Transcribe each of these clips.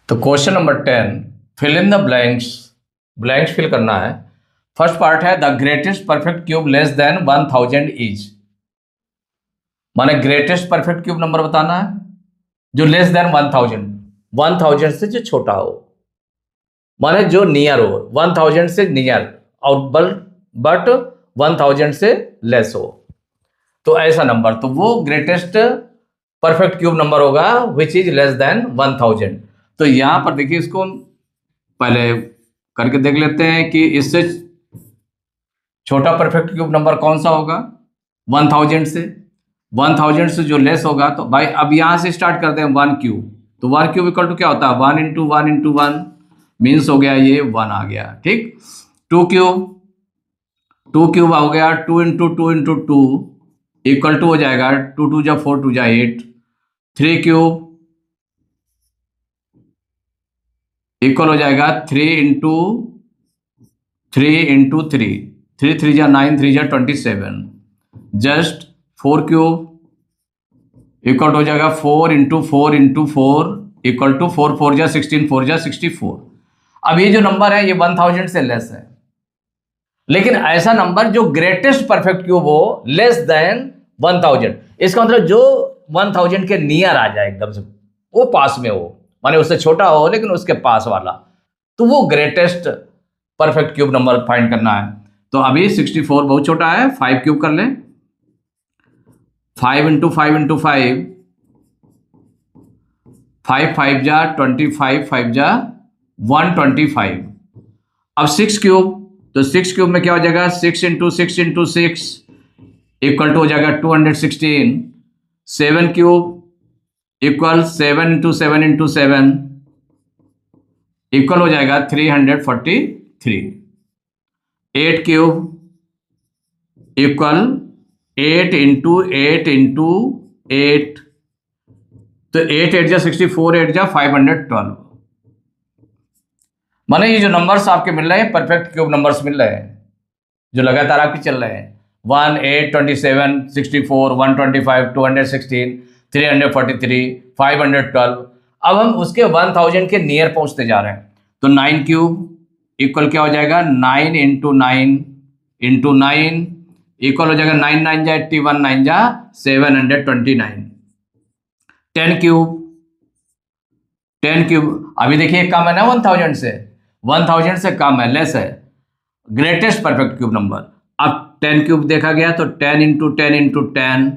तो question number 10, fill in the blanks. Blanks fill करना है। फर्स्ट पार्ट है the greatest perfect cube less than 1000 is. माने greatest perfect cube number बताना है जो लेस देन 1000 से जो छोटा हो, माने जो नियर हो, 1000 से नियर और बट 1000 से लेस हो, तो ऐसा नंबर, तो वो ग्रेटेस्ट परफेक्ट क्यूब नंबर होगा विच इज लेस देन 1000। तो यहां पर देखिए, इसको पहले करके देख लेते हैं कि इससे छोटा परफेक्ट क्यूब नंबर कौन सा होगा 1000 से। 1000 से जो लेस होगा, तो भाई अब यहां से स्टार्ट करते हैं 1 क्यूब। तो 1 क्यूब इक्वल टू क्या होता है 1 इंटू 1 इंटू 1 मीन्स हो गया ये 1 आ गया। ठीक। 2 क्यूब हो गया 2 इंटू 2 इंटू 2 इक्वल टू हो जाएगा 2 2 जा 4 2 जा 8। 3 क्यूब इक्वल हो जाएगा 3 इंटू 3 इंटू 3 3 3 जा 9 3 जा 27। जस्ट 4 क्यूब इक्वल हो जाएगा 4 इंटू 4 इंटू 4 इक्वल टू 4 4 जा 16 4 जा 64। अब ये जो नंबर है ये 1000 से लेस है, लेकिन ऐसा नंबर जो ग्रेटेस्ट परफेक्ट क्यूब हो लेस देन 1000, इसका मतलब जो 1000 के नियर आ जाए, एकदम से वो पास में हो, माने उससे छोटा हो लेकिन उसके पास वाला, तो वो greatest perfect cube number find करना है। तो अभी 64 बहुत छोटा है, 5 क्यूब कर लें। 5 इंटू 5 इंटू 5 5 5 जा 25 5 जा 125। अब 6 क्यूब, तो 6 क्यूब में क्या हो जाएगा 6 इंटू 6 इंटू 6 इक्वल टू हो जाएगा 216। 7 cube equal 7 into 7 into 7 equal हो जाएगा 343। 8 क्यूब इक्वल 8 इंटू 8 इंटू 8, तो 8 8 जा 64 8 जा 512। माने ये जो नंबर्स आपके मिल रहे हैं परफेक्ट क्यूब नंबर्स मिल रहे हैं जो लगातार आपके चल रहे हैं 1 8 27 64 125 216 343 512। अब हम उसके 1000 के नियर पहुंचते जा रहे हैं। तो 9 क्यूब इक्वल क्या हो जाएगा 9 इंटू 9 इंटू 9 इक्वल हो जाएगा 9 9 जा 81 9 जा 729। 10 क्यूब अभी देखिए कम है ना 1000 से, 1000 से कम है, लेस है, ग्रेटेस्ट परफेक्ट क्यूब नंबर। अब 10 क्यूब देखा गया तो 10 इंटू 10 इंटू 10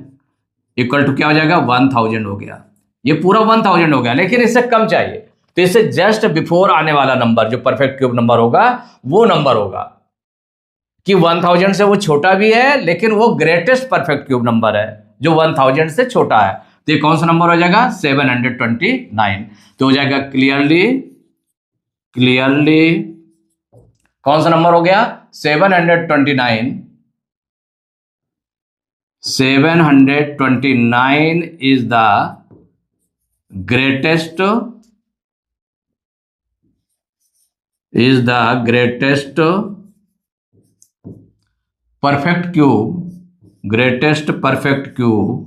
इक्वल टू क्या हो जाएगा 1000 हो गया। ये पूरा 1000 हो गया, लेकिन इससे कम चाहिए, तो इससे जस्ट बिफोर आने वाला नंबर जो परफेक्ट क्यूब नंबर होगा वो नंबर होगा कि 1000 से वो छोटा भी है लेकिन वो ग्रेटेस्ट परफेक्ट क्यूब नंबर है जो 1000 से छोटा है। तो ये कौन सा नंबर हो जाएगा 729। तो हो जाएगा क्लियरली कौन सा नंबर हो गया 729। 729 is the greatest perfect cube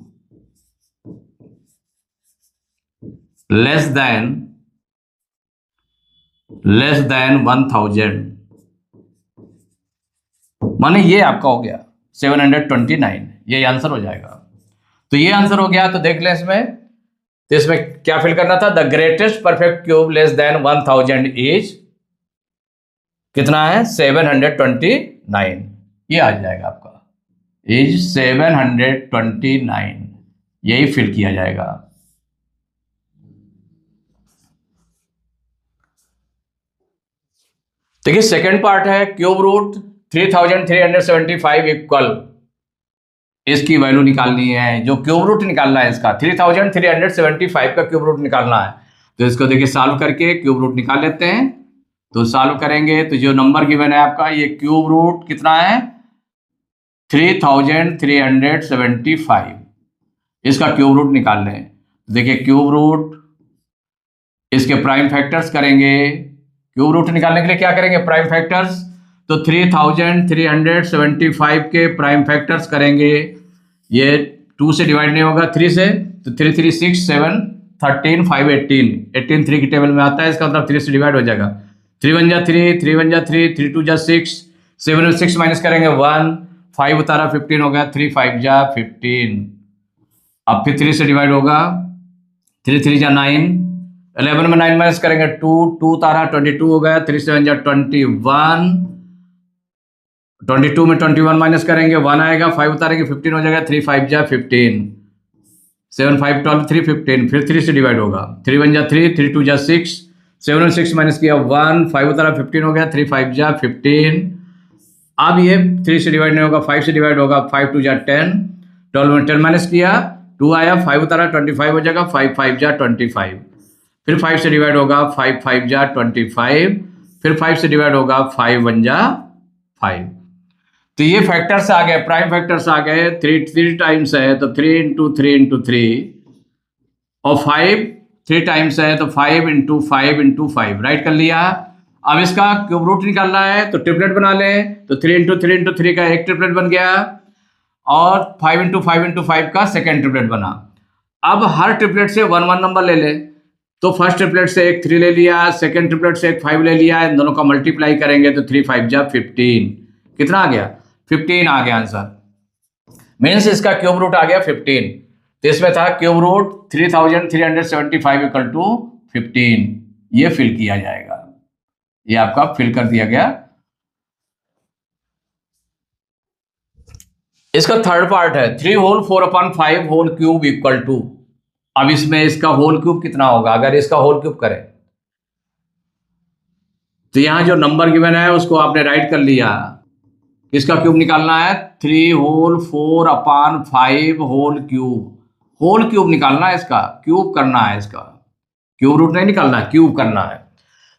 less than 1000। माने ये आपका हो गया 729, ये आंसर हो जाएगा। तो ये आंसर हो गया। तो देख लें इसमें, तो इसमें क्या फिल करना था the greatest perfect cube less than 1000 is कितना है 729, ये आ जाएगा आपका इज 729, यही फिल किया जाएगा। देखिए सेकंड पार्ट है क्यूब रूट 3375 इक्वल, इसकी वैल्यू निकालनी है, जो क्यूब रूट निकालना है इसका 3375 का क्यूब रूट निकालना है। तो इसको देखिए सॉल्व करके क्यूब रूट निकाल लेते हैं। तो सॉल्व करेंगे तो जो नंबर गिवन है आपका ये क्यूब रूट कितना है 3375, इसका क्यूब रूट निकाल लें। देखिए क्यूब रूट इसके प्राइम फैक्टर्स करेंगे, क्यूब रूट निकालने के लिए क्या करेंगे प्राइम फैक्टर्स, तो 3375 के प्राइम फैक्टर्स करेंगे, ये 2 से डिवाइड नहीं होगा 3 से, तो 3 3 6 7 13 5 18, 18 3 की टेबल में आता है, इसका मतलब 3 से डिवाइड हो जाएगा। 3 1 जा 3, 3 1 जा 3, 3 2 जा 6, 7 में 6 माइनस करेंगे 1, 5 उतारा 15 हो गया, 3 5 जा 15। अब फिर 3 से डिवाइड होगा, 3 3 जा 9, 11 में 9 माइनस करेंगे 2, 2 उतारा 22 हो गया, 3 7 जा 21, 22 में 21 माइनस करेंगे 1 आएगा, 5 उतारेंगे 15 हो जाएगा, 3 5 जा 15, 7 5 12 3 15, फिर 3 से डिवाइड होगा, 3 1 जा 3, 3 2 जा 6, 7 में 6 माइनस किया 1, 5 उतारा 15 हो गया, 3 5 जा 15। अब ये 3 से डिवाइड नहीं होगा, 5 से डिवाइड होगा, 5 2 जा 10, 12 में 10 माइनस किया 2 आया, 5 उतारा 25 हो जाएगा, 5 5 जा 25, फिर 5 से डिवाइड होगा, 5 5 जा 25, फिर 5 से डिवाइड होगा, 5 1 जा 5। तो ये फैक्टर्स आ गए, प्राइम फैक्टर्स आ गए, 3 टाइम्स है तो 3 इंटू 3 इंटू 3, और 5 3 टाइम्स है तो 5 इंटू 5 इंटू 5, राइट कर लिया। अब इसका क्यूब रूट निकालना है तो ट्रिपलेट बना ले, तो 3 इंटू 3 इंटू 3 का एक ट्रिपलेट बन गया, और 5 इंटू 5 इंटू 5 का सेकेंड ट्रिपलेट बना। अब हर ट्रिपलेट से 1 1 नंबर ले ले, तो फर्स्ट ट्रिपलेट से एक 3 ले लिया, सेकेंड ट्रिपलेट से एक 5 ले लिया, इन दोनों का मल्टीप्लाई करेंगे तो 3 5 जा 15, कितना आ गया 15 आ गया आंसर। मीन्स इसका क्यूब रूट आ गया 15, तो इसमें था क्यूब रूट 3375 इक्वल टू 15, ये फिल किया जाएगा, ये आपका फिल कर दिया गया। इसका थर्ड पार्ट है 3 whole 4 upon 5 whole cube equal to. अब इसमें इसका होल क्यूब कितना होगा, अगर इसका होल क्यूब करें तो यहां जो नंबर गिवन है उसको आपने राइट कर लिया, इसका क्यूब निकालना है 3 whole 4 upon 5 whole cube, whole cube निकालना है, इसका क्यूब करना है, इसका क्यूब रूट नहीं निकालना है, क्यूब करना है।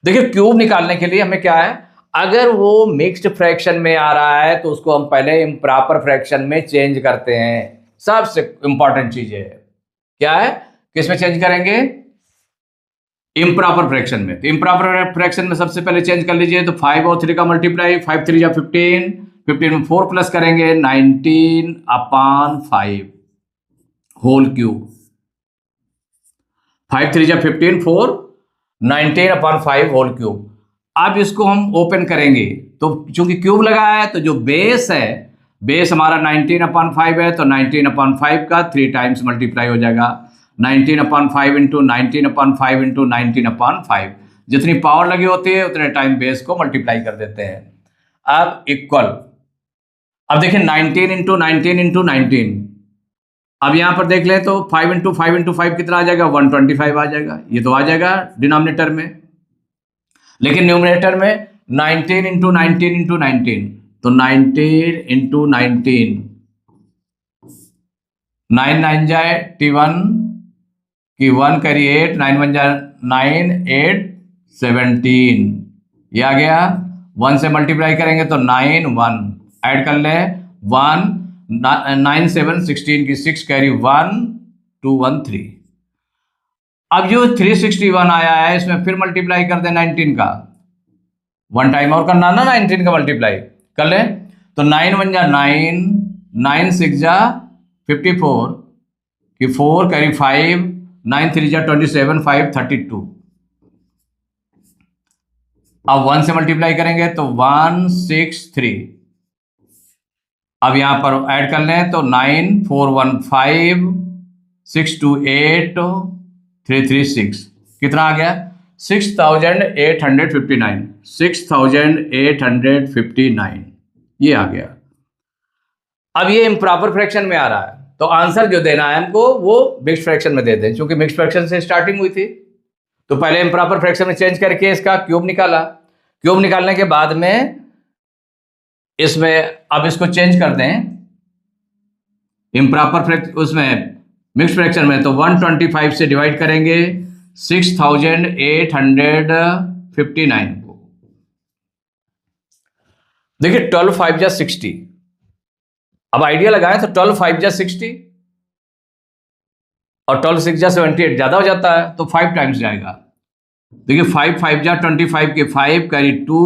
देखिए क्यूब निकालने के लिए हमें क्या है, अगर वो मिक्स्ड फ्रैक्शन में आ रहा है तो उसको हम पहले इम्प्रॉपर फ्रैक्शन में चेंज करते हैं, सबसे इंपॉर्टेंट चीज है क्या है, किसमें चेंज करेंगे, इम्प्रॉपर फ्रैक्शन में। तो इम्प्रॉपर फ्रैक्शन में सबसे पहले चेंज कर लीजिए, तो 5 और 3 का मल्टीप्लाई, 5 3 जा 15, 15 में 4 प्लस करेंगे 19 अपॉन 5 होल क्यूब, 5 3 जा 15 4 19 अपॉन 5 होल क्यूब। अब इसको हम ओपन करेंगे, तो चूंकि क्यूब लगा है तो जो बेस है, बेस हमारा 19 अपॉन 5 है, तो 19 अपॉन 5 का 3 टाइम्स मल्टीप्लाई हो जाएगा, 19 upon 5 into 19 upon 5 into 19 upon 5, जितनी पावर लगी होती है उतने टाइम बेस को मल्टीप्लाई कर देते हैं। अब इक्वल, अब देखिए 19 इंटू 19 इंटू 19, अब यहां पर देख ले तो 5 इंटू 5 इंटू 5 कितना आ जाएगा, 125 आ जाएगा, ये तो आ जाएगा डिनोमिनेटर में, लेकिन न्यूमिनेटर में 19 इंटू 19 इंटू 19, तो 19 इंटू 19, 9 9 जाए T1 की 1 करी 8, 9 1 जाए 9 8 17, ये आ गया। 1 से मल्टीप्लाई करेंगे तो 9 1 ऐड कर ले, 1 9 7 16 की 6 कैरी 1 2 1 3। अब जो 361 आया है इसमें फिर मल्टीप्लाई कर दे 19 का, 1 टाइम और करना ना 19 का मल्टीप्लाई कर ले, तो 9 1 जा 9, 9 6 जा 54 की 4 कैरी 5, 9 3 जा 27, 5 32। अब 1 से मल्टीप्लाई करेंगे तो 1 6 3, अब यहां पर ऐड कर लें तो 9 4 1 5 6 2 8 3 3 6, कितना आ गया 6859, 6859 ये आ गया। अब ये इम्प्रॉपर फ्रैक्शन में आ रहा है, तो आंसर जो देना है हमको वो मिक्स्ड फ्रैक्शन में दे दें, क्योंकि मिक्स्ड फ्रैक्शन से स्टार्टिंग हुई थी, तो पहले इम्प्रॉपर फ्रैक्शन में चेंज करके इसका क्यूब निकाला, क्यूब निकालने के बाद में इसमें अब इसको चेंज कर दें इम्प्रॉपर फ्रैक्शन, उसमें मिक्स्ड फ्रैक्शन में, तो 125 से डिवाइड करेंगे 6859 को। देखिए 12 5 जा 60, अब आइडिया लगाएं तो 12 5 जा 60 और 12 6 जा 78, ज्यादा हो जाता है तो 5 टाइम्स जाएगा। देखिए 5 5 जा 25 के 5 कैरी 2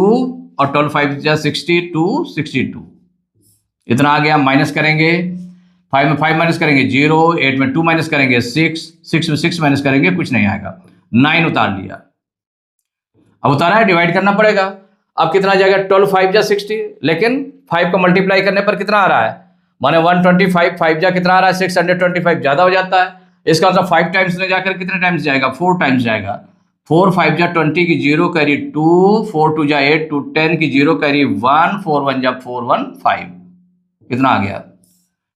और 12 5 जा 62 62, इतना आ गया, माइनस करेंगे 5 में 5 माइनस करेंगे 0, 8 में 2 माइनस करेंगे 6, 6 में 6 माइनस करेंगे कुछ नहीं आएगा, 9 उतार लिया। अब उतारा है, डिवाइड करना पड़ेगा। अब कितना जाएगा, 12 5 जा 60, लेकिन 5 को मल्टीप्लाई करने पर कितना आ रहा है, माने 125, 5 जा कितना आ रहा है 625, ज़्यादा हो जाता है। इसका मतलब 5 टाइम्स में जाकर कितने टाइम्स जाएगा, 4 टाइम्स जाएगा। 4 5 जा 20 की 0 कैरी 2, 4 2 जा 8, 2 10 की 0 कैरी 1, 4 1 जा 4 1 5, कितना आ गया,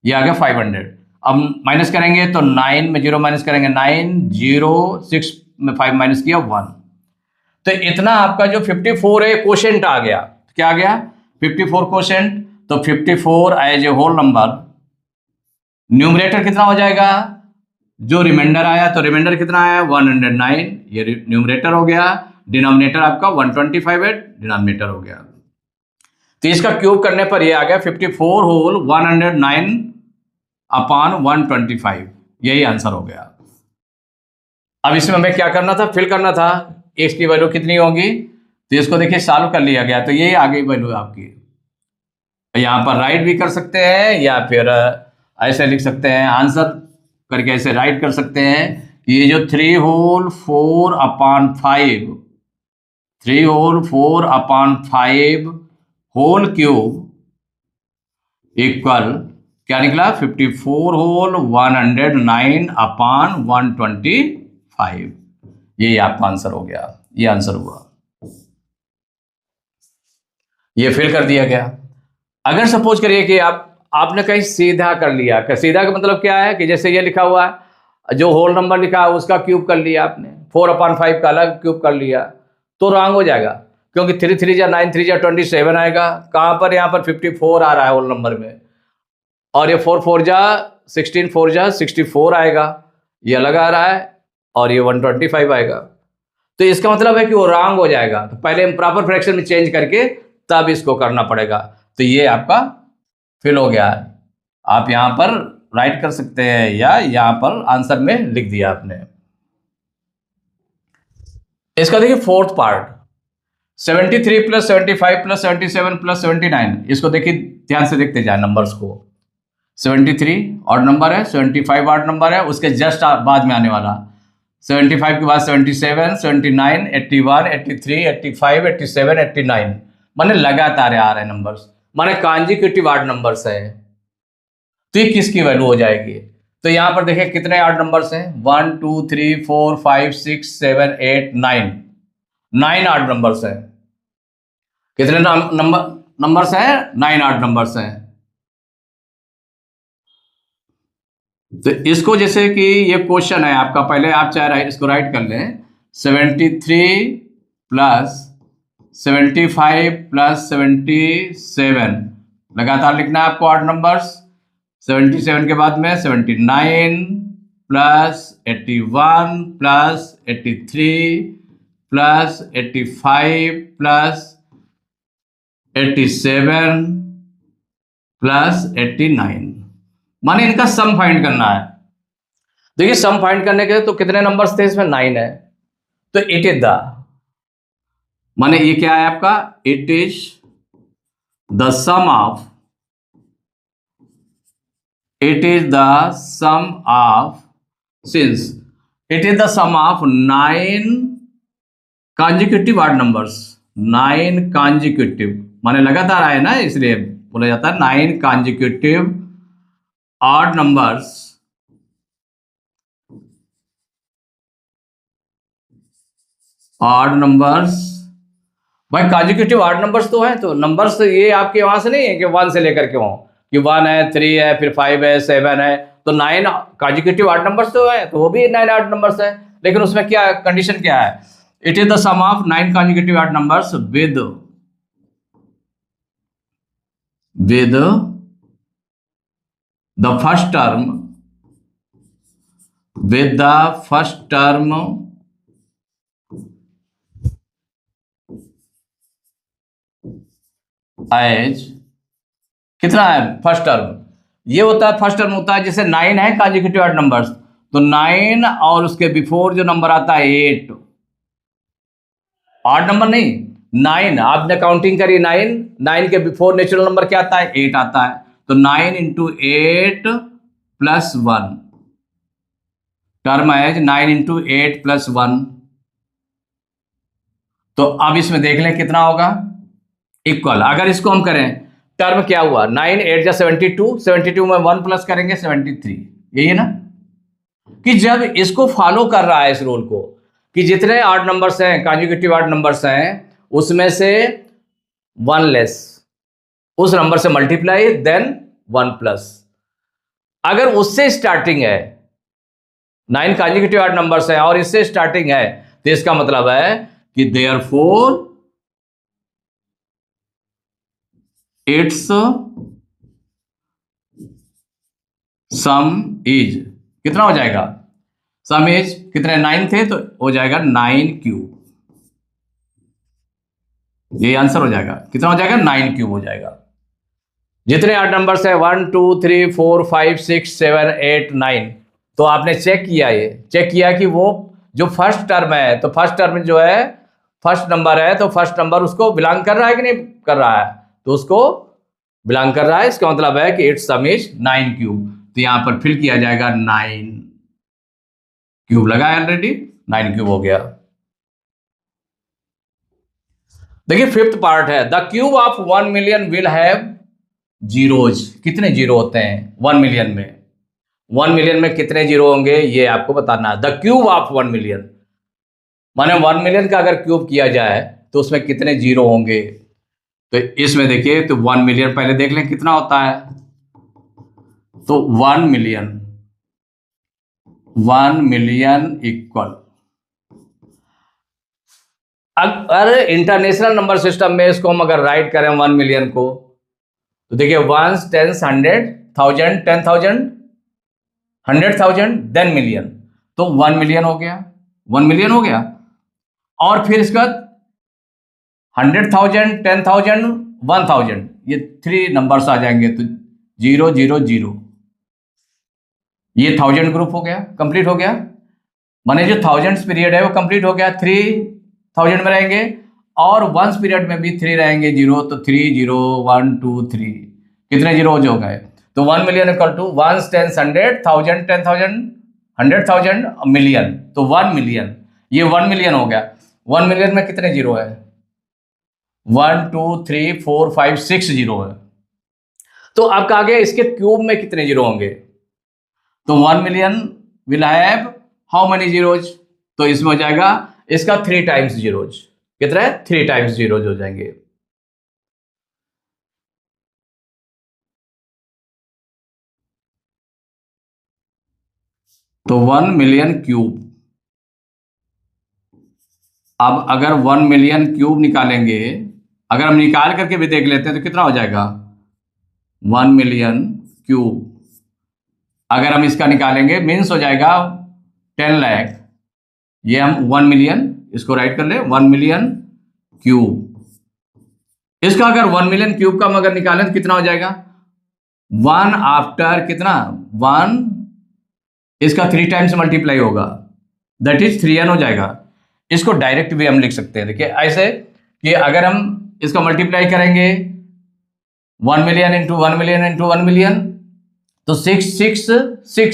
ये आ गया 500। अब माइनस करेंगे तो 9 में 0 माइनस करेंगे 9, 0, 6 में 5 माइनस किया 1, तो इतना आपका जो 54 है कोशेंट आ गया। क्या आ गया, 54 कोशेंट। तो 54 as a whole number, numerator कितना हो जाएगा, जो रिमाइंडर आया तो रिमाइंडर कितना आया 109, ये न्यूमरेटर हो गया। डिनोमिनेटर आपका 125 है, डिनोमिनेटर हो गया। तो इसका क्यूब करने पर ये आ गया 54 होल 109 अपॉन 125, यही आंसर हो गया। अब इसमें हमें क्या करना था, फिल करना था, x की वैल्यू कितनी होगी, तो इसको देखिए सॉल्व कर लिया गया, तो ये आ गई वैल्यू आपकी। यहाँ पर राइट भी कर सकते हैं या फिर ऐसे लिख सकते हैं, आंसर करके ऐसे राइट कर सकते हैं कि ये जो 3 whole 4 upon 5, 3 whole 4 upon 5 whole cube equal क्या निकला, 54 होल 109 अपॉन 125, ये आपका आंसर हो गया, ये आंसर हुआ, ये फिल कर दिया गया। अगर सपोज करिए कि आपने कहीं सीधा कर लिया, सीधा का मतलब क्या है कि जैसे ये लिखा हुआ है, जो होल नंबर लिखा है उसका क्यूब कर लिया आपने, 4/5 का अलग क्यूब कर लिया, तो रॉन्ग हो जाएगा, क्योंकि 3 3 जा 9, 3 जा 27 आएगा। कहाँ पर, यहाँ पर 54 आ रहा है होल नंबर में, और ये 4 4 जा 16, 4 जा 64 आएगा, ये अलग आ रहा है, और ये 125 आएगा। तो इसका मतलब है कि वो रॉन्ग हो जाएगा, तो पहले हम प्रॉपर फ्रैक्शन में चेंज करके तब इसको करना पड़ेगा। तो ये आपका फिल हो गया है, आप यहाँ पर राइट कर सकते हैं या यहाँ पर आंसर में लिख दिया आपने। इसका देखिए fourth part, 73 plus 75 plus 77 plus 79, इसको देखिए ध्यान से देखते जाए नंबर्स को। 73 ऑड नंबर है, 75 ऑड नंबर है, उसके जस्ट बाद में आने वाला 75 के बाद 77, 79, 81, 83, 85, 87, 89, माने लगातार आ रहे हैं नंबर्स, माने कॉन्जिक्यूटिव ऑड नंबर्स है। तो ये किसकी वैल्यू हो जाएगी, तो यहां पर देखिए कितने ऑड नंबर्स हैं, 1 2 3 4 5 6 7 8 9, 9 ऑड नंबर्स हैं। कितने नंबर्स हैं, 9 ऑड नंबर्स हैं। तो इसको जैसे कि ये क्वेश्चन है आपका, पहले आप चाहे इसको राइट कर लें, 73 प्लस 75 प्लस 77, लगातार लिखना है आपको ऑड नंबर्स। 77 के बाद में 79 plus 81 plus 83 plus 85 plus 87 plus 89, माने इनका सम फाइंड करना है। देखिए सम फाइंड करने के तो कितने नंबर्स थे इसमें, 9 है, तो इट इज द, माने ये क्या है आपका, it is the sum of, it is the sum of, since it is the sum of 9 consecutive odd numbers, 9 consecutive माने लगातार आए ना, इसलिए बोला जाता है 9 consecutive odd numbers भाई कॉन्जिक्यूटिव ऑड नंबर्स तो है, तो नंबर्स ये आपके वहां से नहीं है कि 1 से लेकर के वहां कि 1 है 3 है फिर 5 है 7 है, तो 9 कॉन्जिक्यूटिव ऑड नंबर्स तो है, तो वो भी 9 ऑड नंबर्स है, लेकिन उसमें क्या कंडीशन क्या है, it is the sum of 9 consecutive odd numbers with the first term as, कितना है फर्स्ट टर्म, ये होता है फर्स्ट टर्म होता है, जैसे 9 है कॉन्जिक्यूटिव ऑड नंबर्स, तो 9 और उसके बिफोर जो नंबर आता है 8, ऑड नंबर नहीं 9, आपने काउंटिंग करी 9 के बिफोर नेचुरल नंबर क्या आता है, 8 आता है, तो 9 × 8 प्लस 1, टर्म है 9 इंटू 8 प्लस 1। तो अब इसमें देख लें कितना होगा, इक्वल। अगर इसको हम करें, टर्म क्या हुआ, 9 8 जा 72, 72 में 1 प्लस करेंगे 73, यही है ना। कि जब इसको फॉलो कर रहा है इस रूल को, कि जितने आड नंबर्स हैं, कॉन्जुगेटिव आड नंबर्स हैं, उसमें से 1 लेस, उस नंबर से मल्टीप्लाई, देन 1 प्लस। अगर उससे स्टार्टिंग है, 9 कॉन्जुगेटिव आड नंबर्स है और इससे स्टार्टिंग है, तो इसका मतलब है कि देयरफॉर इट्स सम इज, कितना हो जाएगा, सम इज कितने 9 थे तो हो जाएगा 9 क्यूब। ये आंसर हो जाएगा, कितना हो जाएगा, 9 क्यूब हो जाएगा। जितने आठ नंबर्स है 1 2 3 4 5 6 7 8 9, तो आपने चेक किया, ये चेक किया कि वो जो फर्स्ट टर्म है, तो फर्स्ट टर्म जो है फर्स्ट नंबर है, तो फर्स्ट नंबर उसको बिलोंग कर रहा है कि नहीं कर रहा है, तो उसको बिलोंग कर रहा है। इसका मतलब है कि इट्स सम इज 9 क्यूब। तो यहां पर फिल किया जाएगा, 9 क्यूब लगा है ऑलरेडी, 9 क्यूब हो गया। देखिए फिफ्थ पार्ट है, the cube of 1 million will have zeros. कितने जीरो होते हैं 1 मिलियन में, 1 मिलियन में कितने जीरो होंगे ये आपको बताना है। द क्यूब ऑफ 1 मिलियन माने 1 मिलियन का अगर क्यूब किया जाए तो उसमें कितने जीरो होंगे। तो इसमें देखिए, तो 1 मिलियन पहले देख लें कितना होता है। तो 1 मिलियन इक्वल, अगर इंटरनेशनल नंबर सिस्टम में इसको हम अगर राइट करें 1 मिलियन को, तो देखिए 1 10 100 1000 10,000 100,000 देन मिलियन, तो 1 मिलियन हो गया, 1 मिलियन हो गया। और फिर इसका 100,000 10,000 1,000, ये 3 नंबर्स आ जाएंगे, तो 0 0 0, ये 1000 ग्रुप हो गया, कंप्लीट हो गया। माने जो 1000 पीरियड है वो कंप्लीट हो गया, 3000 में रहेंगे, और वंस पीरियड में भी 3 रहेंगे, 0, तो 3 0 1 2 3, कितने जीरो हो गए। तो 1 मिलियन इक्वल टू 1 10 100 1000 10,000 100,000 मिलियन, तो 1 मिलियन, ये 1 मिलियन हो गया। 1 मिलियन में कितने जीरो है, 1 2 3 4 5 6 जीरो है। तो अब कहा गया इसके क्यूब में कितने जीरो होंगे, तो 1 million will have how many zeros, तो इसमें हो जाएगा इसका 3 टाइम्स जीरोज, कितना है 3 टाइम्स जीरोज हो जाएंगे। तो 1 मिलियन क्यूब, अब अगर 1 मिलियन क्यूब निकालेंगे, अगर हम निकाल करके भी देख लेते हैं तो कितना हो जाएगा 1 मिलियन क्यूब, अगर हम इसका निकालेंगे मीन्स हो जाएगा 10 लाख। ये हम 1 मिलियन इसको राइट कर ले, 1 मिलियन क्यूब, इसका अगर 1 मिलियन क्यूब का हम अगर निकालें तो कितना हो जाएगा 1 आफ्टर कितना 1, इसका 3 टाइम्स मल्टीप्लाई होगा, दैट इज 3n हो जाएगा। इसको डायरेक्ट भी हम लिख सकते हैं, देखिए ऐसे कि अगर हम इसका मल्टीप्लाई करेंगे 1 million into 1 million into 1 million, तो 6 6 6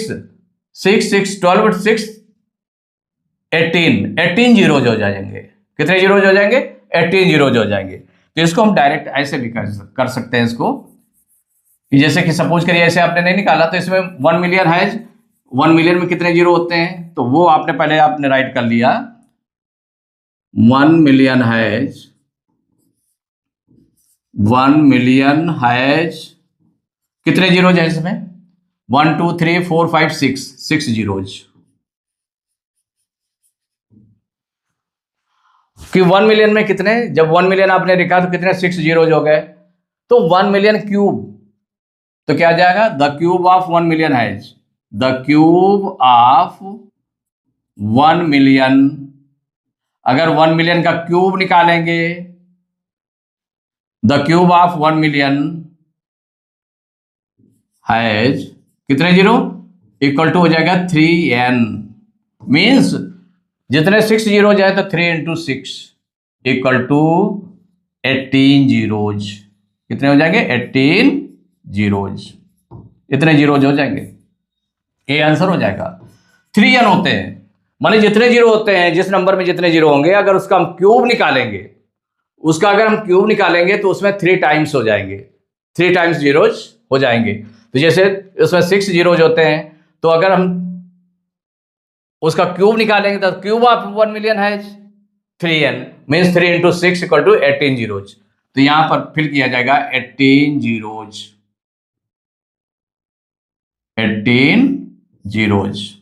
6 6 12 6 18 जीरोज हो जाएंगे। कितने जीरोज हो जाएंगे 18 जीरोज हो जाएंगे। तो इसको हम डायरेक्ट ऐसे भी कर सकते हैं इसको, कि जैसे कि सपोज करिए ऐसे आपने नहीं निकाला, तो इसमें 1 मिलियन है, 1 मिलियन में कितने जीरो होते हैं, तो वो आपने पहले आपने राइट कर लिया। 1 मिलियन हैज 1 मिलियन हैज कितने जीरोज है इसमें 1 2 3 4 5 6 जीरोज, कि 1 मिलियन में कितने, जब 1 मिलियन आपने लिखा तो कितने 6 जीरोज हो गए। तो 1 मिलियन क्यूब, तो क्या आ जाएगा the cube of 1 million has, the cube of 1 million, अगर 1 मिलियन का क्यूब निकालेंगे, the cube of 1 million has कितने जीरो, इक्वल टू हो जाएगा 3n, मीन्स जितने 6 जीरो जाए तो 3 इंटू 6 इक्वल टू 18 जीरोज, कितने हो जाएंगे 18 जीरोज, इतने जीरोज हो जाएंगे। ए आंसर हो जाएगा। 3n होते हैं, माने जितने जीरो होते हैं, जिस नंबर में जितने जीरो होंगे, अगर उसका हम क्यूब निकालेंगे, तो उसमें 3 टाइम्स हो जाएंगे, 3 टाइम्स जीरोज हो जाएंगे। तो जैसे उसमें 6 जीरोज होते हैं, तो अगर हम उसका क्यूब निकालेंगे तो क्यूब ऑफ 1 मिलियन है 3n, means 3 into 6 equal to 18 zeros. तो यहां पर फिल किया जाएगा 18 जीरोज, 18 जीरोज।